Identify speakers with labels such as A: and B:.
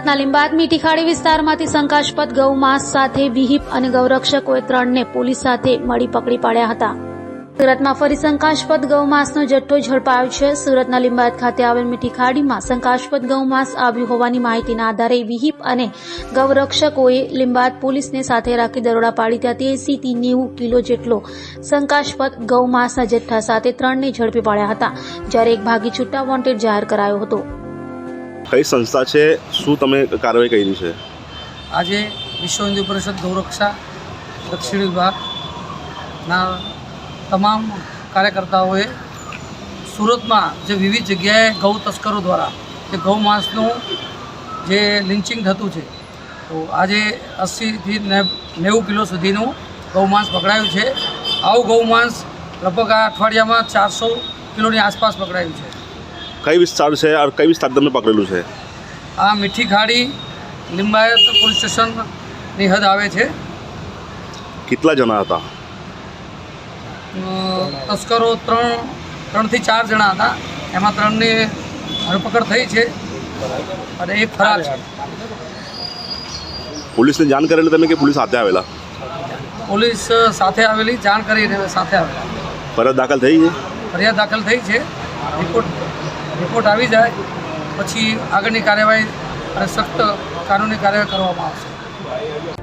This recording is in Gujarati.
A: સુરતના લીંબાદ મીઠી ખાડી વિસ્તારમાંથી શંકાસ્પદ ગૌમાંસ સાથે વિહિપ અને ગૌરક્ષકોએ 3ને પોલીસ સાથે મળી પકડી પાડ્યા હતા। સુરતમાં ફરી શંકાસ્પદ ગૌમાંસનો જથ્થો ઝડપાયો છે। સુરતના લીંબાદ ખાતે આવેલ મીઠી ખાડીમાં શંકાસ્પદ ગૌમાંસ આવ્યું હોવાની માહિતીના આધારે વિહિપ અને ગૌરક્ષકોએ લીંબાદ પોલીસને સાથે રાખી દરોડા પાડી ત્યાંથી 80 થી 90 કિલો જેટલો શંકાસ્પદ ગૌમાંસના જથ્થા સાથે 3ને ઝડપી પાડ્યા હતા, જ્યારે એક ભાગી છૂટા વોન્ટેડ જાહેર કરાયો હતો।
B: કઈ સંસ્થા છે, શું તમે કાર્યવાહી કરી છે?
C: આજે વિશ્વ હિન્દુ પરિષદ ગૌરક્ષા દક્ષિણ વિભાગના તમામ કાર્યકર્તાઓએ સુરતમાં જે વિવિધ જગ્યાએ ગૌ તસ્કરો દ્વારા જે ગૌમાંસનું જે લિન્ચિંગ થતું છે, તો આજે 80 થી 90 કિલો સુધીનું ગૌમાંસ પકડાયું છે। આવું ગૌમાંસ લગભગ આ અઠવાડિયામાં 400 કિલોની આસપાસ પકડાયું છે।
B: કઈ વિસ્તાર છે और કઈ વિસ્તાર તમે પકડેલું છે?
C: આ મીઠી ખાડી લીંબાયત પોલીસ સ્ટેશનની હદ આવે છે।
B: કેટલા જણા હતા?
C: તસ્કરો 3 થી 4 જણા હતા, એમાં 3ની ધરપકડ થઈ છે અને એક ફરાર છે।
B: પોલીસને જાણ કરેલી તમે કે પોલીસ સાથે આવેલા?
C: પોલીસ સાથે આવેલી, જાણ કરીને સાથે આવેલા।
B: ફરિયાદ દાખલ થઈ છે?
C: ફરિયાદ દાખલ થઈ છે। રિપોર્ટ આવી જાય પછી આગળની કાર્યવાહી અને સખ્ત કાનૂની કાર્યવાહી કરવામાં આવશે।